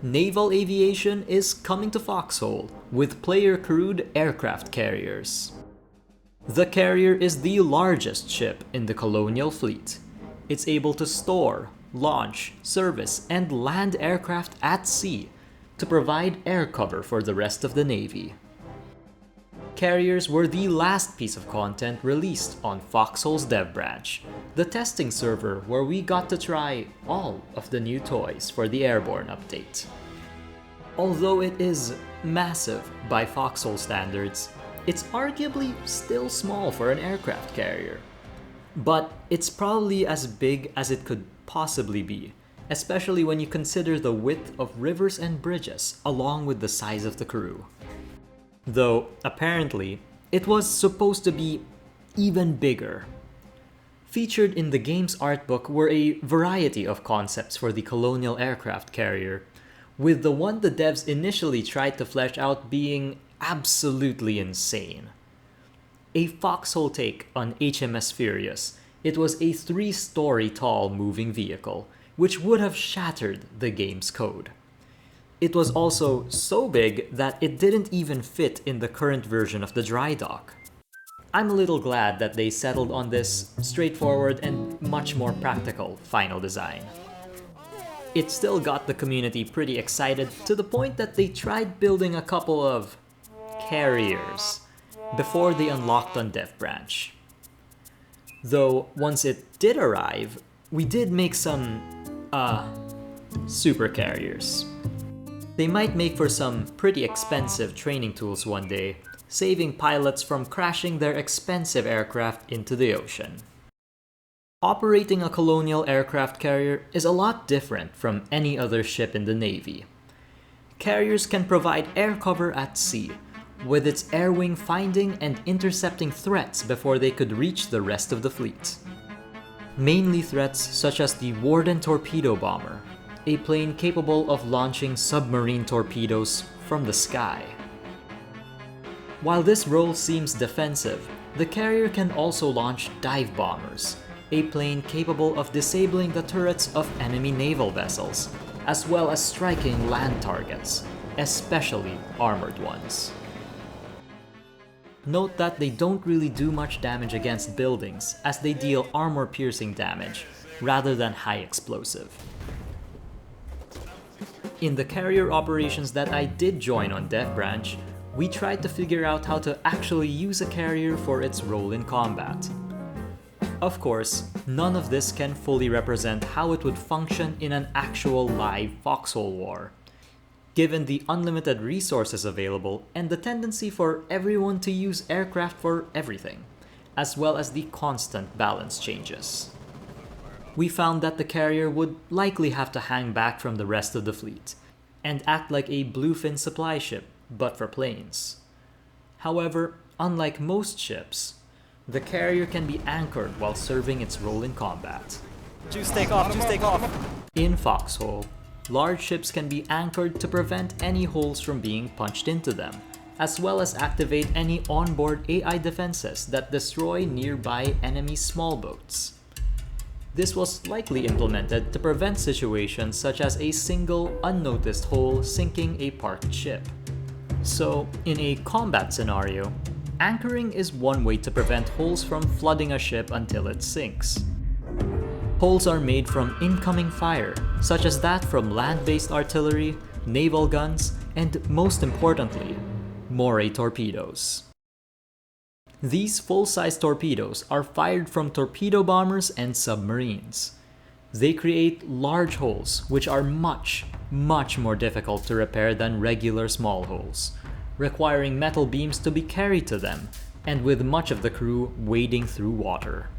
Naval aviation is coming to Foxhole with player-crewed aircraft carriers. The carrier is the largest ship in the colonial fleet. It's able to store, launch, service, and land aircraft at sea to provide air cover for the rest of the Navy. Carriers were the last piece of content released on Foxhole's dev branch, the testing server where we got to try all of the new toys for the Airborne update. Although it is massive by Foxhole standards, it's arguably still small for an aircraft carrier. But it's probably as big as it could possibly be, especially when you consider the width of rivers and bridges along with the size of the crew. Though, apparently, it was supposed to be even bigger. Featured in the game's art book were a variety of concepts for the colonial aircraft carrier, with the one the devs initially tried to flesh out being absolutely insane. A Foxhole take on HMS Furious, it was a 3-story tall moving vehicle, which would have shattered the game's code. It was also so big that it didn't even fit in the current version of the dry dock. I'm a little glad that they settled on this straightforward and much more practical final design. It still got the community pretty excited to the point that they tried building a couple of carriers before they unlocked on Dev Branch. Though once it did arrive, we did make some, super carriers. They might make for some pretty expensive training tools one day, saving pilots from crashing their expensive aircraft into the ocean. Operating a colonial aircraft carrier is a lot different from any other ship in the Navy. Carriers can provide air cover at sea, with its air wing finding and intercepting threats before they could reach the rest of the fleet. Mainly threats such as the Warden torpedo bomber, a plane capable of launching submarine torpedoes from the sky. While this role seems defensive, the carrier can also launch dive bombers, a plane capable of disabling the turrets of enemy naval vessels, as well as striking land targets, especially armored ones. Note that they don't really do much damage against buildings, as they deal armor-piercing damage, rather than high explosive. In the carrier operations that I did join on Dev Branch, we tried to figure out how to actually use a carrier for its role in combat. Of course, none of this can fully represent how it would function in an actual live Foxhole war, given the unlimited resources available and the tendency for everyone to use aircraft for everything, as well as the constant balance changes. We found that the carrier would likely have to hang back from the rest of the fleet, and act like a bluefin supply ship, but for planes. However, unlike most ships, the carrier can be anchored while serving its role in combat. Juice take off, juice take off! In Foxhole, large ships can be anchored to prevent any holes from being punched into them, as well as activate any onboard AI defenses that destroy nearby enemy small boats. This was likely implemented to prevent situations such as a single unnoticed hole sinking a parked ship. So, in a combat scenario, anchoring is one way to prevent holes from flooding a ship until it sinks. Holes are made from incoming fire, such as that from land-based artillery, naval guns, and most importantly, moray torpedoes. These full-size torpedoes are fired from torpedo bombers and submarines. They create large holes, which are much more difficult to repair than regular small holes, requiring metal beams to be carried to them, and with much of the crew wading through water.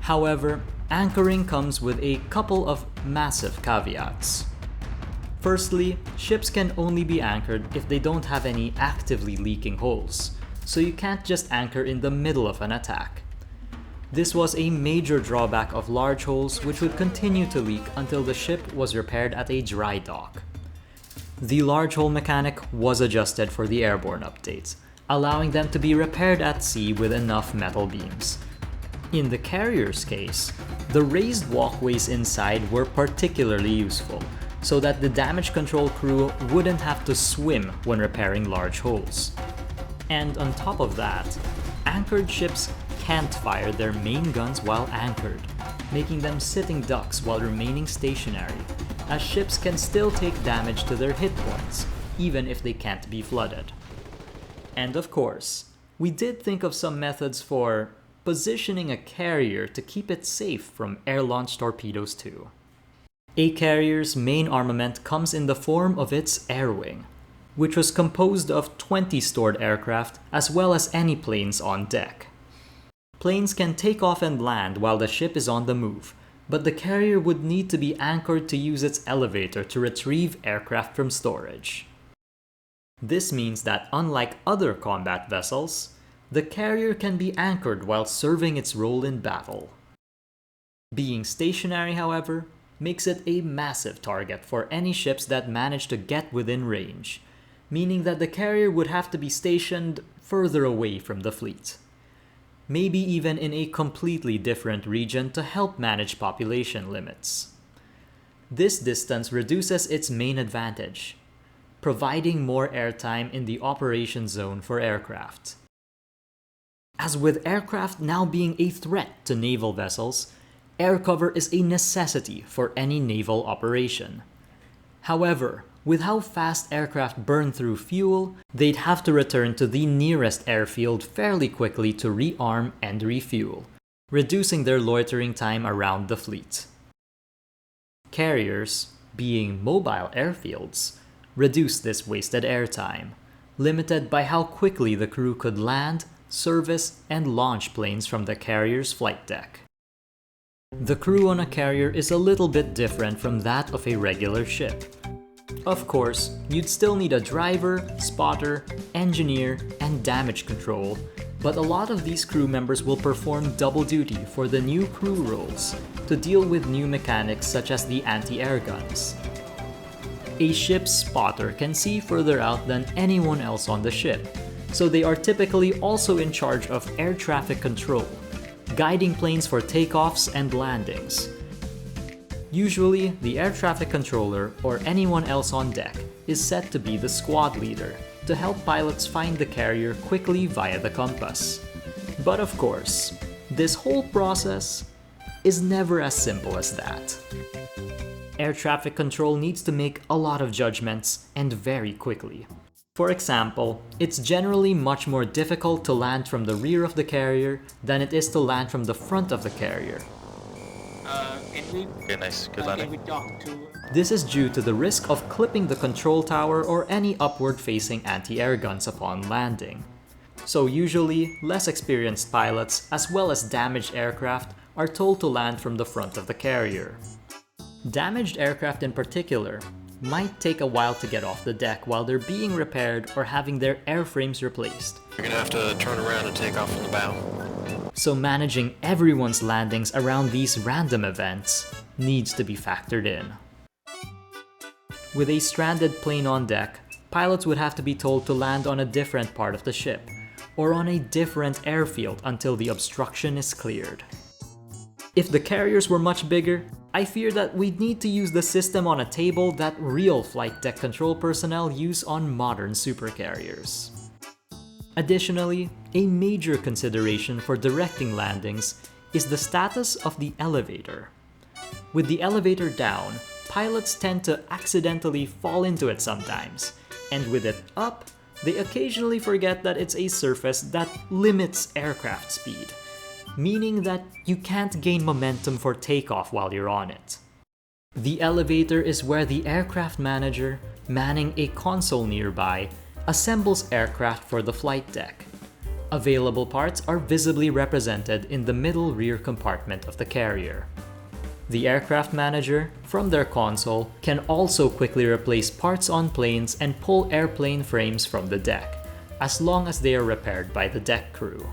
However, anchoring comes with a couple of massive caveats. Firstly, ships can only be anchored if they don't have any actively leaking holes, so you can't just anchor in the middle of an attack. This was a major drawback of large holes which would continue to leak until the ship was repaired at a dry dock. The large hole mechanic was adjusted for the Airborne updates, allowing them to be repaired at sea with enough metal beams. In the carrier's case, the raised walkways inside were particularly useful, so that the damage control crew wouldn't have to swim when repairing large holes. And on top of that, anchored ships can't fire their main guns while anchored, making them sitting ducks while remaining stationary, as ships can still take damage to their hit points, even if they can't be flooded. And of course, we did think of some methods for positioning a carrier to keep it safe from air-launched torpedoes too. A carrier's main armament comes in the form of its air wing, which was composed of 20 stored aircraft as well as any planes on deck. Planes can take off and land while the ship is on the move, but the carrier would need to be anchored to use its elevator to retrieve aircraft from storage. This means that unlike other combat vessels, the carrier can be anchored while serving its role in battle. Being stationary, however, makes it a massive target for any ships that manage to get within range, meaning that the carrier would have to be stationed further away from the fleet. Maybe even in a completely different region to help manage population limits. This distance reduces its main advantage, providing more airtime in the operation zone for aircraft. As with aircraft now being a threat to naval vessels, air cover is a necessity for any naval operation. However, with how fast aircraft burn through fuel, they'd have to return to the nearest airfield fairly quickly to rearm and refuel, reducing their loitering time around the fleet. Carriers, being mobile airfields, reduce this wasted airtime, limited by how quickly the crew could land, service, and launch planes from the carrier's flight deck. The crew on a carrier is a little bit different from that of a regular ship. Of course, you'd still need a driver, spotter, engineer, and damage control, but a lot of these crew members will perform double duty for the new crew roles to deal with new mechanics such as the anti-air guns. A ship's spotter can see further out than anyone else on the ship, so they are typically also in charge of air traffic control, guiding planes for takeoffs and landings. Usually, the air traffic controller or anyone else on deck is set to be the squad leader to help pilots find the carrier quickly via the compass. But of course, this whole process is never as simple as that. Air traffic control needs to make a lot of judgments and very quickly. For example, it's generally much more difficult to land from the rear of the carrier than it is to land from the front of the carrier. Okay, nice. Good landing. This is due to the risk of clipping the control tower or any upward-facing anti-air guns upon landing. So usually, less experienced pilots as well as damaged aircraft are told to land from the front of the carrier. Damaged aircraft in particular might take a while to get off the deck while they're being repaired or having their airframes replaced. You're gonna have to turn around and take off from the bow. So managing everyone's landings around these random events needs to be factored in. With a stranded plane on deck, pilots would have to be told to land on a different part of the ship, or on a different airfield until the obstruction is cleared. If the carriers were much bigger, I fear that we'd need to use the system on a table that real flight deck control personnel use on modern supercarriers. Additionally, a major consideration for directing landings is the status of the elevator. With the elevator down, pilots tend to accidentally fall into it sometimes, and with it up, they occasionally forget that it's a surface that limits aircraft speed, meaning that you can't gain momentum for takeoff while you're on it. The elevator is where the aircraft manager, manning a console nearby, assembles aircraft for the flight deck. Available parts are visibly represented in the middle rear compartment of the carrier. The aircraft manager, from their console, can also quickly replace parts on planes and pull airplane frames from the deck, as long as they are repaired by the deck crew.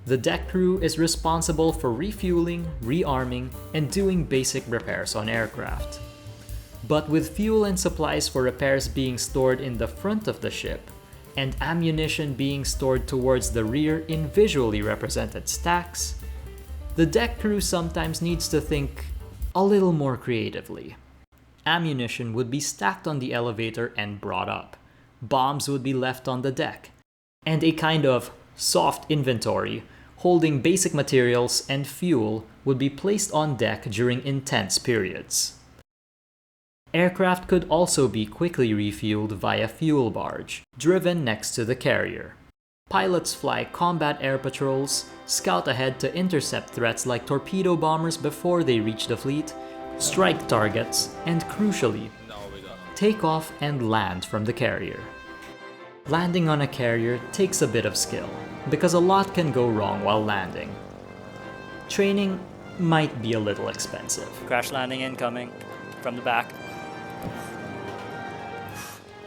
The deck crew is responsible for refueling, rearming, and doing basic repairs on aircraft. But with fuel and supplies for repairs being stored in the front of the ship, and ammunition being stored towards the rear in visually represented stacks, The deck crew sometimes needs to think a little more creatively. Ammunition would be stacked on the elevator and brought up. Bombs would be left on the deck. And a kind of soft inventory holding basic materials and fuel would be placed on deck during intense periods. Aircraft could also be quickly refueled via fuel barge, driven next to the carrier. Pilots fly combat air patrols, scout ahead to intercept threats like torpedo bombers before they reach the fleet, strike targets, and crucially, take off and land from the carrier. Landing on a carrier takes a bit of skill, because a lot can go wrong while landing. Training might be a little expensive. Crash landing incoming from the back.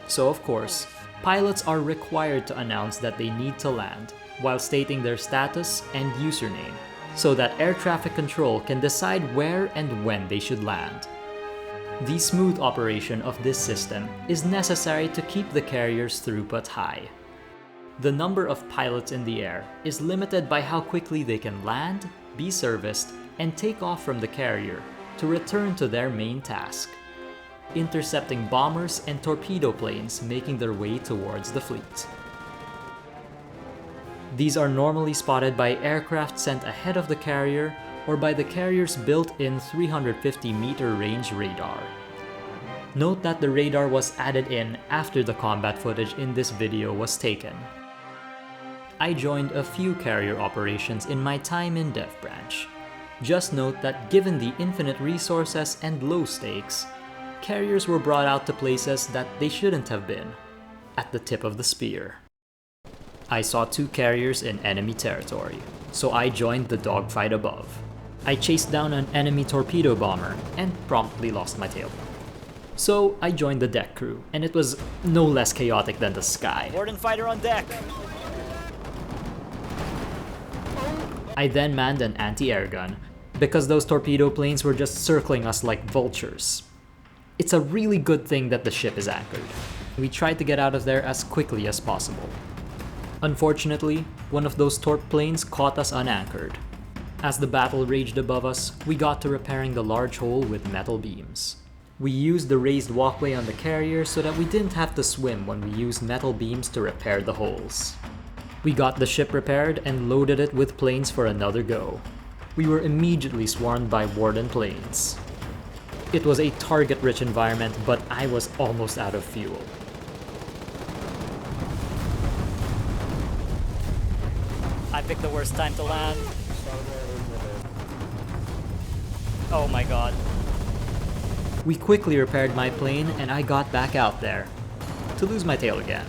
So of course, pilots are required to announce that they need to land, while stating their status and username, so that air traffic control can decide where and when they should land. The smooth operation of this system is necessary to keep the carrier's throughput high. The number of pilots in the air is limited by how quickly they can land, be serviced, and take off from the carrier to return to their main task: intercepting bombers and torpedo planes making their way towards the fleet. These are normally spotted by aircraft sent ahead of the carrier or by the carrier's built-in 350-meter range radar. Note that the radar was added in after the combat footage in this video was taken. I joined a few carrier operations in my time in Dev Branch. Just note that given the infinite resources and low stakes, carriers were brought out to places that they shouldn't have been, at the tip of the spear. I saw 2 carriers in enemy territory, so I joined the dogfight above. I chased down an enemy torpedo bomber and promptly lost my tail. So I joined the deck crew, and it was no less chaotic than the sky. Warden fighter on deck! I then manned an anti-air gun, because those torpedo planes were just circling us like vultures. It's a really good thing that the ship is anchored. We tried to get out of there as quickly as possible. Unfortunately, one of those torp planes caught us unanchored. As the battle raged above us, we got to repairing the large hole with metal beams. We used the raised walkway on the carrier so that we didn't have to swim when we used metal beams to repair the holes. We got the ship repaired and loaded it with planes for another go. We were immediately swarmed by Warden planes. It was a target-rich environment, but I was almost out of fuel. I picked the worst time to land. Oh my god. We quickly repaired my plane and I got back out there, to lose my tail again.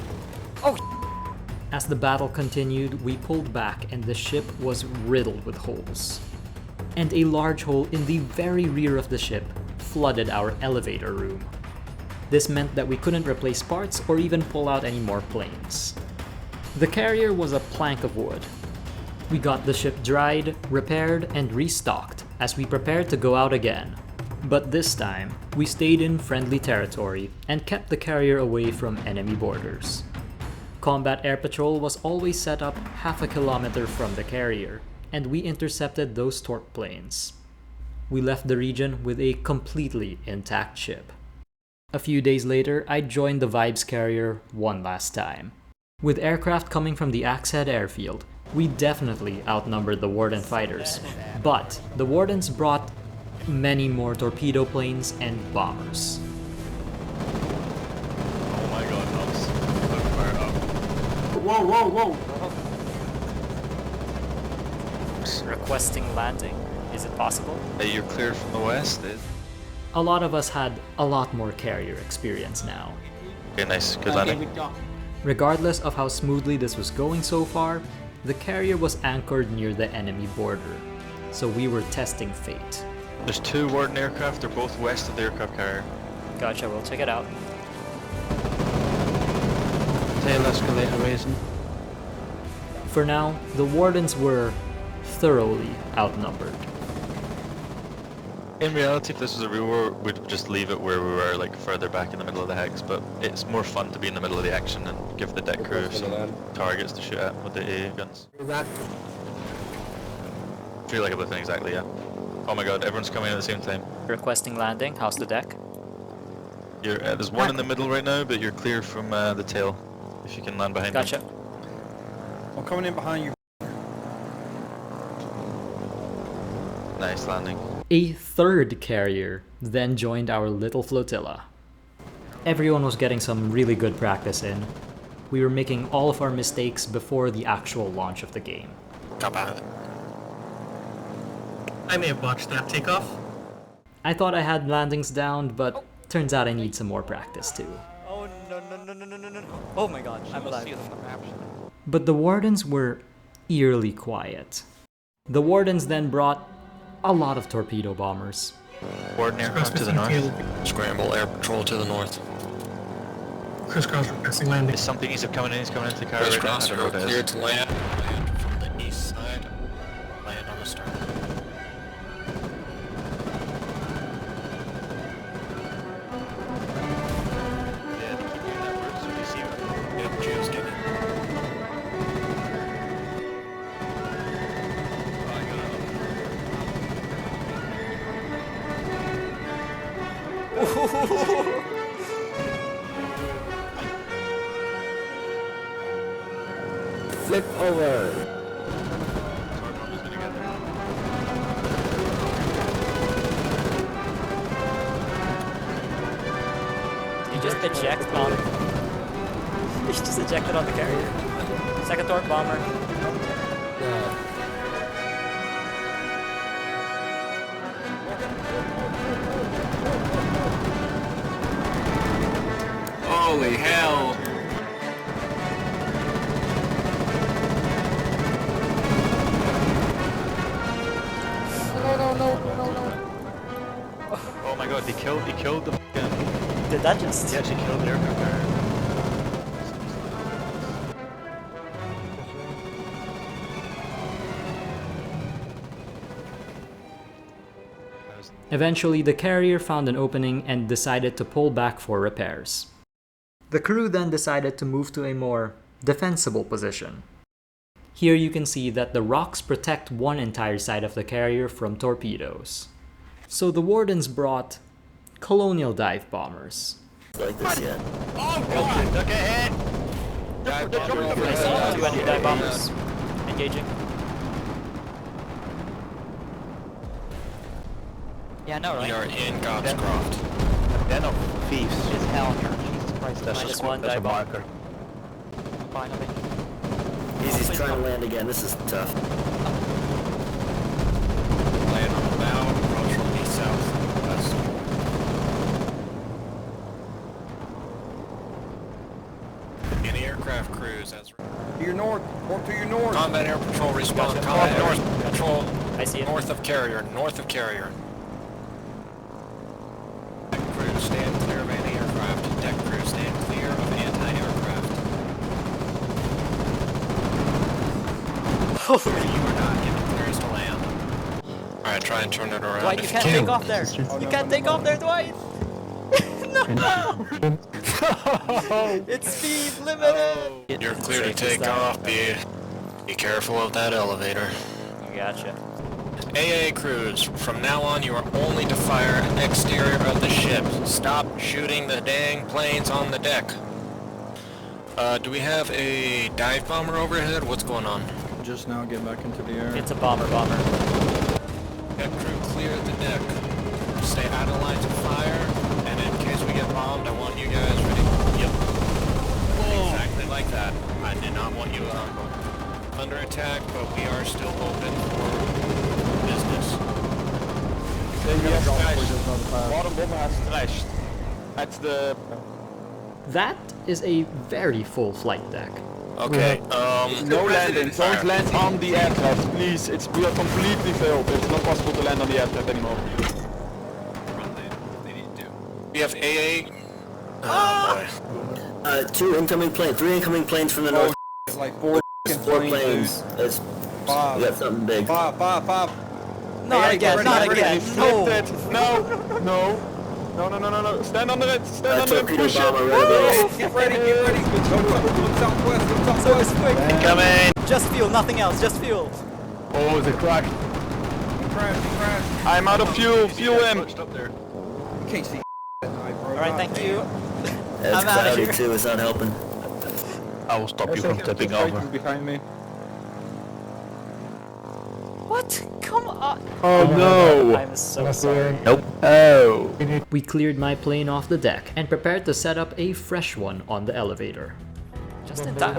Oh! As the battle continued, we pulled back and the ship was riddled with holes. And a large hole in the very rear of the ship flooded our elevator room. This meant that we couldn't replace parts or even pull out any more planes. The carrier was a plank of wood. We got the ship dried, repaired, and restocked as we prepared to go out again. But this time, we stayed in friendly territory and kept the carrier away from enemy borders. Combat air patrol was always set up half a kilometer from the carrier, and we intercepted those torp planes. We left the region with a completely intact ship. A few days later, I joined the Vibes carrier one last time. With aircraft coming from the Axehead airfield, we definitely outnumbered the Warden fighters, but the Wardens brought many more torpedo planes and bombers. Oh my god, Hobbs. Fire up. Whoa, whoa, whoa! Requesting landing. Is it possible? Hey, you're clear from the west, dude. A lot of us had a lot more carrier experience now. Okay, nice. Good landing. Regardless of how smoothly this was going so far, the carrier was anchored near the enemy border, so we were testing fate. There's 2 Warden aircraft, they're both west of the aircraft carrier. Gotcha, we'll check it out. Tail escalator raising. For now, the Wardens were thoroughly outnumbered. In reality, if this was a real war, we'd just leave it where we were, like further back in the middle of the hex, but it's more fun to be in the middle of the action and give the deck crew some targets to shoot at with the AA guns. Feel like a bliffin, exactly, yeah. Oh my god, everyone's coming in at the same time. Requesting landing. How's the deck? You're, there's one in the middle right now, but you're clear from the tail. If you can land behind Gotcha. me. I'm coming in behind you. Nice landing. A third carrier then joined our little flotilla. Everyone was getting some really good practice in. We were making all of our mistakes before the actual launch of the game. Copy. I may have botched that takeoff. I thought I had landings down, but turns out I need some more practice too. Oh no. Oh my god, I'm alive. But the Wardens were eerily quiet. The Wardens then brought a lot of torpedo bombers. Warden aircraft to the north. Scramble air patrol to the north. Crisscross requesting landing. Is something he's coming in, he's coming into the carrier right now. I Crisscross, don't know you're what it cleared is. to land. Land from the east side. Land on the start. Yeah, keep doing that word so you see him. Yep, Geo's getting it. Flip over. Torpedo's gonna get there. You just eject on. You just ejected on the carrier. Second torp bomber. Holy hell! Oh my god, he killed the fucking... Did that just? He actually killed the aircraft carrier. Eventually, the carrier found an opening and decided to pull back for repairs. The crew then decided to move to a more defensible position. Here you can see that the rocks protect one entire side of the carrier from torpedoes. So the Wardens brought colonial dive bombers. Like this yet. Look ahead! I see 2 anti-dive bombers. Engaging. Yeah, no, We right? are in Gobscroft. Den of thieves. Is hell here. Jesus Christ. That's Minus a, 1 that's a dive bomb. marker. Finally. Easy's trying to land again. This is tough. Land on the bow, approach from east, south, west. Anti-aircraft crews, that's right. To your north. Port to your north. Combat air patrol respawn. Gotcha. Combat North. air patrol I see it. north of carrier. North of carrier. Deck crew stand clear of anti-aircraft. Deck crew stand clear of anti-aircraft. You are not given clearance to land. Alright, try and turn it around. Dwight, you if can't can. take off there. You can't take off there, Dwight. No. It's speed limited. You're clear to take off. Be careful of that elevator. Gotcha. AA crews, from now on you are only to fire exterior of the ship. Stop shooting the dang planes on the deck. Do we have a dive bomber overhead? What's going on? Just now get back into the air. It's a bomber. Deck crew clear the deck. Stay out of lines of fire, and in case we get bombed, I want you guys ready. Yep. Exactly like that. I did not want you under attack, but we are still open for business. Bottom bomber has trashed. At the... That is a very full flight deck. Okay, No landing. Don't land on the aircraft, please. We are completely failed. It's not possible to land on the aircraft anymore. we have AA. Oh boy. 2 incoming planes. 3 incoming planes from the north. It's like 4 4 planes. It's, we got something big. Bob. Not again. Not again. No. No. Stand under it. Stand under it. Torpedo Push bomber it. ready. Get ready. Look southwest. Service quick. Coming! Just fuel, nothing else. Just fuel. Oh, the crack. I'm out of fuel. Fuel him. Up there. Alright, thank you. It's I'm outta cloudy here. too, it's not helping. I will stop you from tipping over. Behind me. What? Come on. Oh no. I'm so sorry. Nope. Oh. We cleared my plane off the deck and prepared to set up a fresh one on the elevator. Just in time.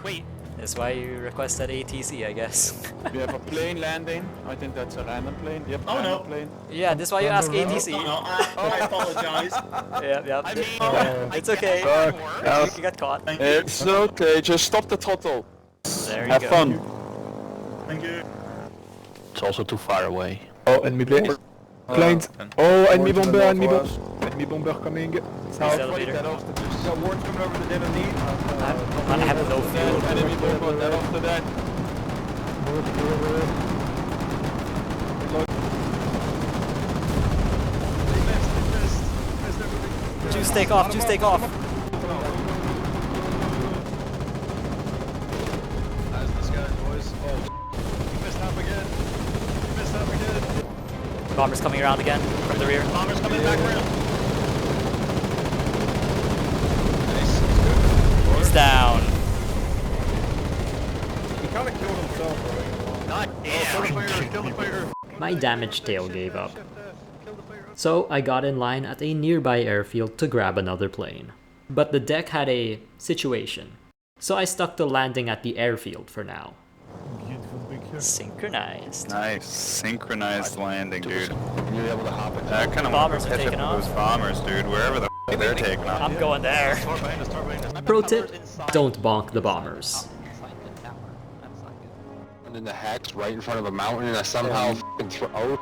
Wait, That's why you requested ATC, I guess. We have a plane landing. I think that's a random plane. Yep, random plane. Yeah, that's why you ask ATC. I apologize. Yeah. I mean, It's okay. Fuck. You got caught. It's okay, just stop the throttle. There you Have go. fun. Thank you. It's also too far away. Oh, enemy plane. Planes. Oh, enemy bomber, enemy bomber. Enemy bomber coming. South. elevator. Dead off the wards coming over the dead on need. I have no fuel. Enemy bomber, dead off the dead. Juice take off, juice take off. How's this guy, boys? Oh, you missed half again. You missed half again. Bomber's coming around again from the rear. bomber's coming back around. He's down. He kind of killed himself, right? God damn. Kill the fire. My damaged tail gave up. So I got in line at a nearby airfield to grab another plane. But the deck had a situation, so I stuck to landing at the airfield for now. Synchronized. Nice, synchronized landing, dude. You're able to hop it. I kind of Bombers want are to taking catch up off. with those bombers, dude. Wherever the f they're taking off. I'm going there. Start behind us, start behind us. Pro tip, don't bonk the bombers. And in the hex right in front of a mountain and I somehow f***ing throw. Oh.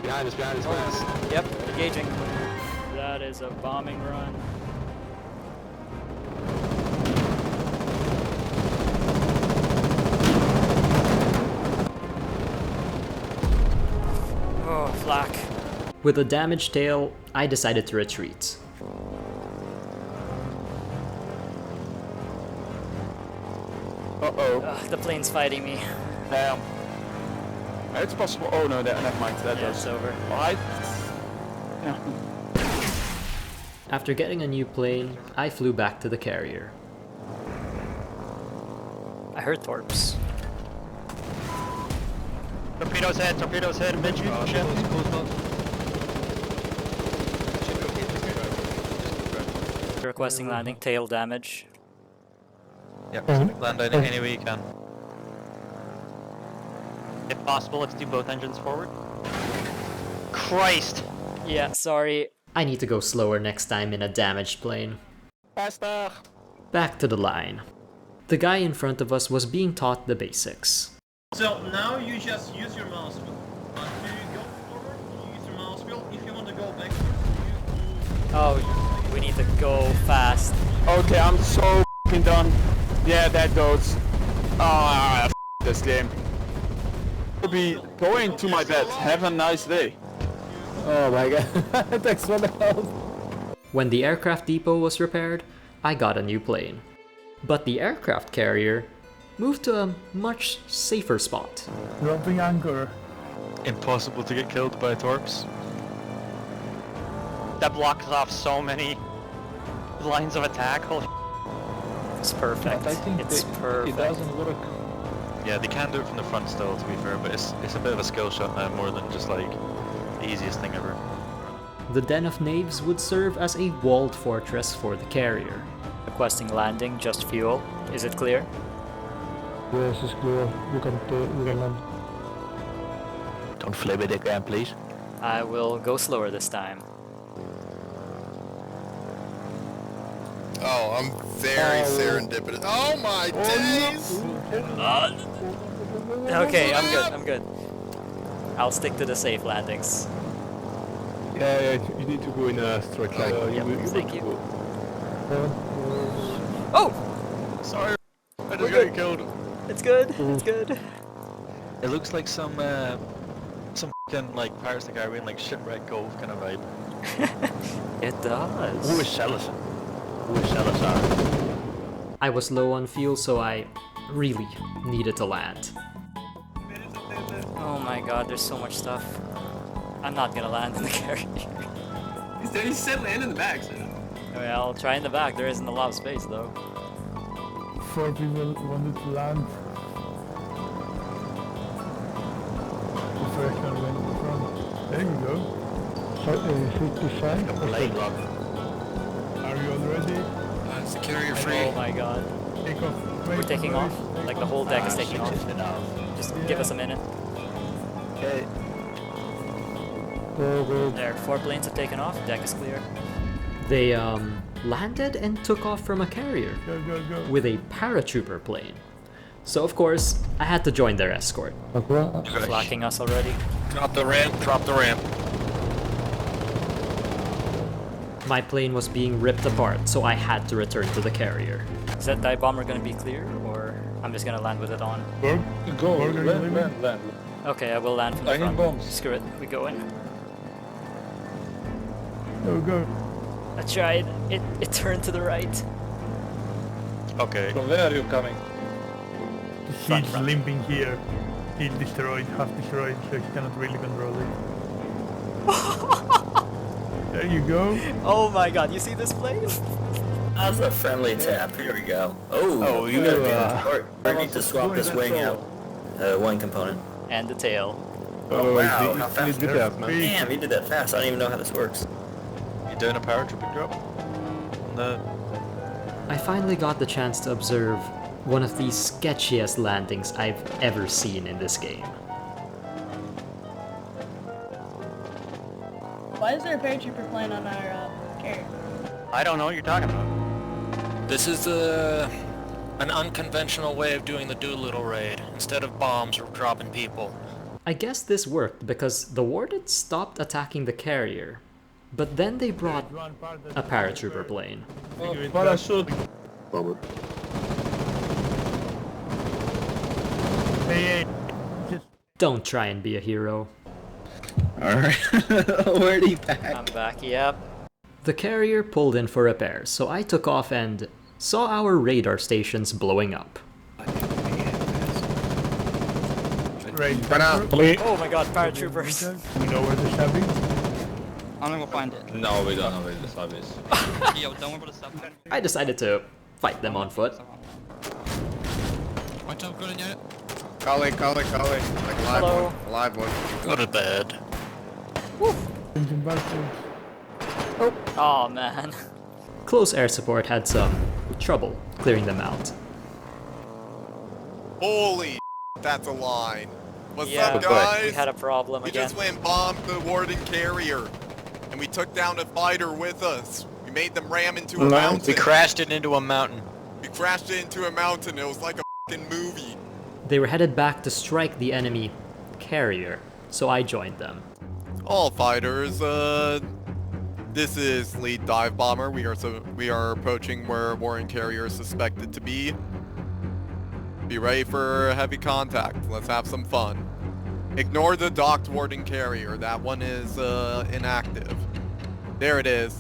Behind us, behind us, behind us. Yep, engaging. That is a bombing run. Oh, flak. With a damaged tail, I decided to retreat. Uh-oh. Ugh, the plane's fighting me. Damn. It's possible. Oh no, never mind. That Yeah, does. it's over. Yeah. After getting a new plane, I flew back to the carrier. I heard Thorpe's. Torpedoes head, mid ship. Requesting landing, tail damage. Yep, land any way you can. If possible, let's do both engines forward. Christ! Yeah, sorry. I need to go slower next time in a damaged plane. Faster. Back to the line. The guy in front of us was being taught the basics. So now you just use your mouse wheel. Do you go forward? You use your mouse wheel. If you want to go backwards, you Oh, we need to go fast. Okay, I'm so f***ing done. Yeah, that goes. Ah, f this game. I'll be going to my bed. Have a nice day. Oh my god. Thanks for the help. When the aircraft depot was repaired, I got a new plane. But the aircraft carrier moved to a much safer spot. Dropping anchor. Impossible to get killed by torps. That blocks off so many lines of attack. Holy It's perfect. It's perfect. It doesn't work. Yeah, they can do it from the front still, to be fair, but it's a bit of a skill shot now, more than just like the easiest thing ever. The Den of Knaves would serve as a walled fortress for the carrier. Requesting landing, just fuel. Is it clear? Yes, it's clear. You can land. Don't flip it again, please. I will go slower this time. Oh, I'm very serendipitous. Oh my days! Okay, I'm good. I'll stick to the safe landings. Yeah, you need to go in a straight line. Yep, thank you. Oh! Oh! Sorry, I just We're got good. killed. It's good, it's good. It looks like some f***ing like Pirates of the Caribbean, like Shipwreck Cove kind of vibe. It does. Who is Salazar? Who is Salazar? I was low on fuel, so I really needed to land. my god, there's so much stuff. I'm not gonna land in the carrier. He said land in the back, so. Well, I'll try in the back. There isn't a lot of space though. 4 people wanted to land. The first one went in front. There you go. 55. Are you all ready? Is the carrier free? Oh my god. Take off. We're taking off. Like the whole deck is taking off. Just give us a minute. Okay. There, 4 planes have taken off. Deck is clear. They landed and took off from a carrier Go, go, go. with a paratrooper plane. So of course, I had to join their escort. Flacking us already. Drop the ramp, drop the ramp. My plane was being ripped apart, so I had to return to the carrier. Is that dive bomber gonna be clear, or I'm just gonna land with it on? Go, land. Okay, I will land from the front. bombs. Screw it, we go in. Go, go. I tried. It turned to the right. Okay. From where are you coming? He's limping here. He's destroyed, half destroyed, so he cannot really control it. There you go. Oh my god, you see this plane? That's a friendly tap. Here we go. Oh, you gotta be short. I need to swap this wing out. One component. And the tail. Oh, wow. How fast? Did that, man. Damn, he did that fast. I don't even know how this works. You doing a paratrooping drop? No. I finally got the chance to observe one of the sketchiest landings I've ever seen in this game. Why is there a paratrooper plane on our carrier? I don't know what you're talking about. This is an unconventional way of doing the Doolittle raid. Instead of bombs, we're dropping people. I guess this worked because the Wardens stopped attacking the carrier, but then they brought a paratrooper plane. Parachute. Hey, just Don't try and be a hero. Alright. Where'd he back? I'm back, yep. The carrier pulled in for repairs, so I took off and saw our radar stations blowing up. right. Oh my god, paratroopers. We know where the sub is. I'm gonna go find it. No, we don't know where the sub is. Yo, don't worry about the stuff. I decided to fight them on foot. What's up, good yet? Call it. Like a live Hello. one. A live one. Go to bed. Engine backwards. Oh man. Close air support had some trouble clearing them out. Holy that's a line. What's Yeah, up, guys? we had a problem We again. just went and bombed the Warden carrier. And we took down a fighter with us. We made them ram into a mountain. We crashed it into a mountain. We crashed it into a mountain. It was like a fucking movie. They were headed back to strike the enemy carrier, so I joined them. All fighters, this is lead dive bomber. We are approaching where Warren carrier is suspected to be. Be ready for heavy contact. Let's have some fun. Ignore the docked Warden carrier. That one is inactive. There it is.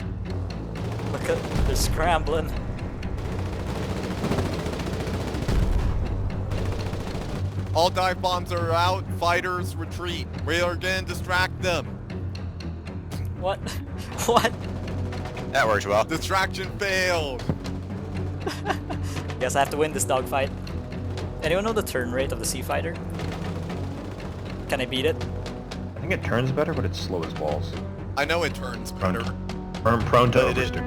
Look at, they're scrambling. All dive bombs are out. Fighters retreat. We are gonna distract them. What? What? That works well. Distraction failed. Guess I have to win this dogfight. Anyone know the turn rate of the Sea Fighter? Can I beat it? I think it turns better, but it's slow as balls. I know it turns better. Prone to oversteer.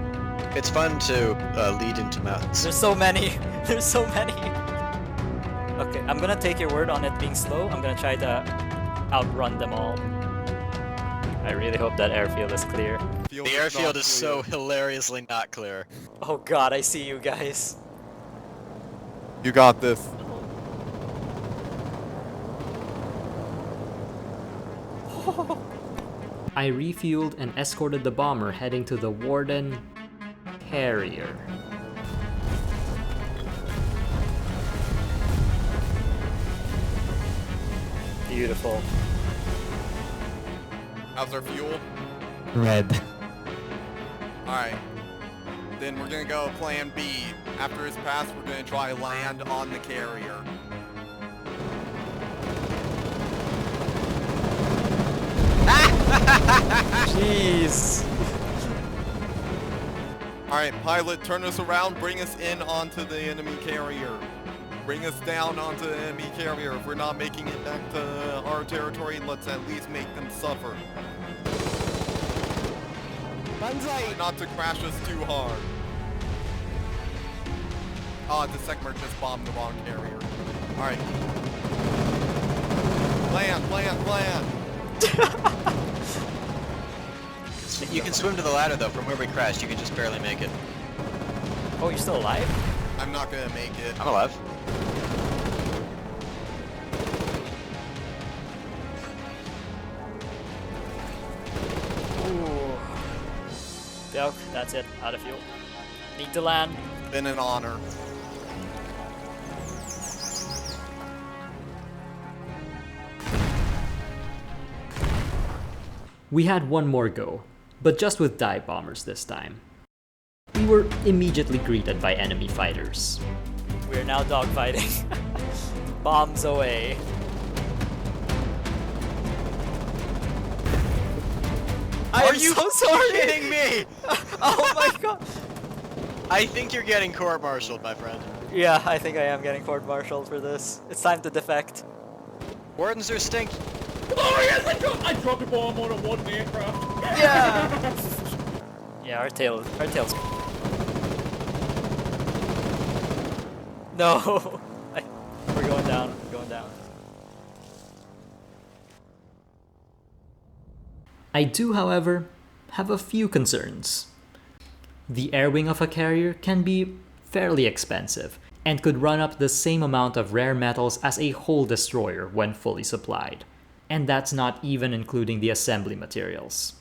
It's fun to lead into mountains. There's so many. There's so many. Okay, I'm gonna take your word on it being slow. I'm gonna try to outrun them all. I really hope that airfield is clear. The airfield is so hilariously not clear. Oh god, I see you guys. You got this. I refueled and escorted the bomber heading to the Warden carrier. Beautiful. How's our fuel? Red. Alright. Then we're gonna go plan B. After his pass, we're gonna try land on the carrier. Jeez. Alright, pilot, turn us around, bring us in onto the enemy carrier. Bring us down onto the enemy carrier. If we're not making it back to our territory, let's at least make them suffer. Try not to crash us too hard. Oh, the Segmer just bombed the wrong carrier. Alright. Plan. You can swim to the ladder though, from where we crashed. You can just barely make it. Oh, you're still alive? I'm not gonna make it. I'm alive. Ooh. Yep, that's it. Out of fuel. Need to land. Been an honor. We had one more go, but just with dive bombers this time. We were immediately greeted by enemy fighters. We're now dogfighting. Bombs away. Are you kidding me? Oh my god. I think you're getting court-martialed, my friend. Yeah, I think I am getting court-martialed for this. It's time to defect. Wardens are stinky. Oh yes, I dropped a bomb on a wooden aircraft. Yeah. Yeah, our tails. No. We're going down. We're going down. I do, however, have a few concerns. The air wing of a carrier can be fairly expensive and could run up the same amount of rare metals as a whole destroyer when fully supplied. And that's not even including the assembly materials.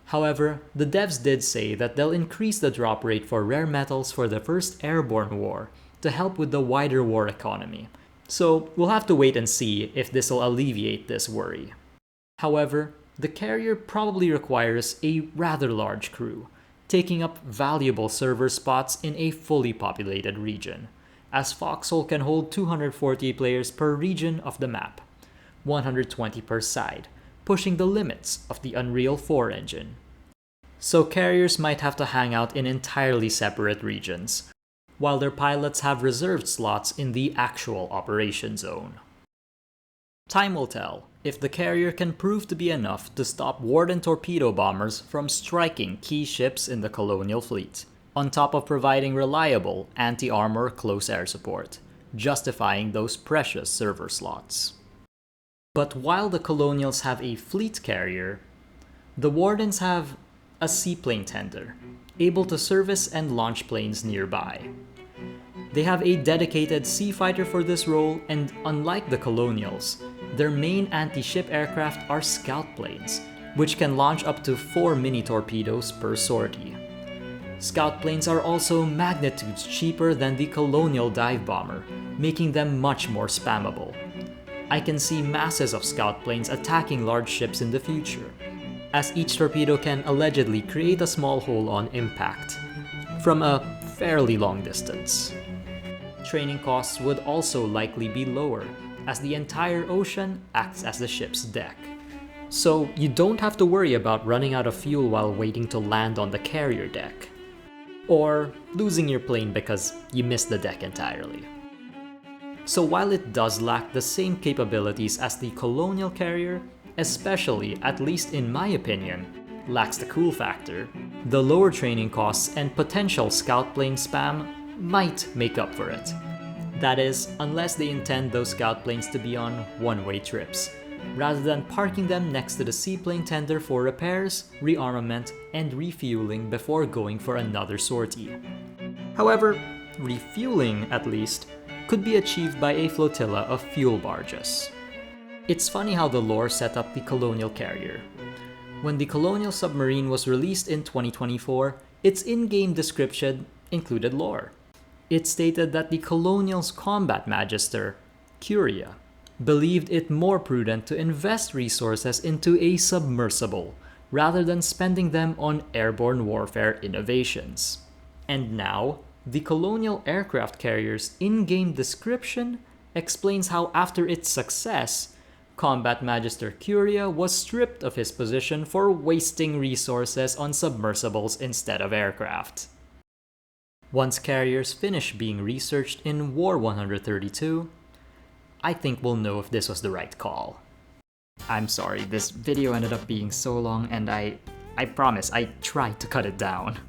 However, the devs did say that they'll increase the drop rate for rare metals for the first airborne war to help with the wider war economy. So we'll have to wait and see if this will alleviate this worry. However, the carrier probably requires a rather large crew, taking up valuable server spots in a fully populated region, as Foxhole can hold 240 players per region of the map, 120 per side, pushing the limits of the Unreal 4 engine. So carriers might have to hang out in entirely separate regions, while their pilots have reserved slots in the actual operation zone. Time will tell if the carrier can prove to be enough to stop Warden torpedo bombers from striking key ships in the colonial fleet, on top of providing reliable anti-armor close air support, justifying those precious server slots. But while the Colonials have a fleet carrier, the Wardens have a seaplane tender, able to service and launch planes nearby. They have a dedicated sea fighter for this role, and unlike the Colonials, their main anti-ship aircraft are scout planes, which can launch up to 4 mini-torpedoes per sortie. Scout planes are also magnitudes cheaper than the Colonial dive bomber, making them much more spammable. I can see masses of scout planes attacking large ships in the future, as each torpedo can allegedly create a small hole on impact, from a fairly long distance. Training costs would also likely be lower, as the entire ocean acts as the ship's deck. So you don't have to worry about running out of fuel while waiting to land on the carrier deck, or losing your plane because you missed the deck entirely. So while it does lack the same capabilities as the Colonial carrier, especially, at least in my opinion, lacks the cool factor, the lower training costs and potential scout plane spam might make up for it. That is, unless they intend those scout planes to be on one-way trips, rather than parking them next to the seaplane tender for repairs, rearmament, and refueling before going for another sortie. However, refueling, at least, could be achieved by a flotilla of fuel barges. It's funny how the lore set up the Colonial carrier. When the Colonial submarine was released in 2024, its in-game description included lore. It stated that the Colonial's combat magister, Curia, believed it more prudent to invest resources into a submersible rather than spending them on airborne warfare innovations. And now, the Colonial aircraft carrier's in-game description explains how after its success, Combat Magister Curia was stripped of his position for wasting resources on submersibles instead of aircraft. Once carriers finish being researched in War 132, I think we'll know if this was the right call. I'm sorry, this video ended up being so long and I promise I tried to cut it down.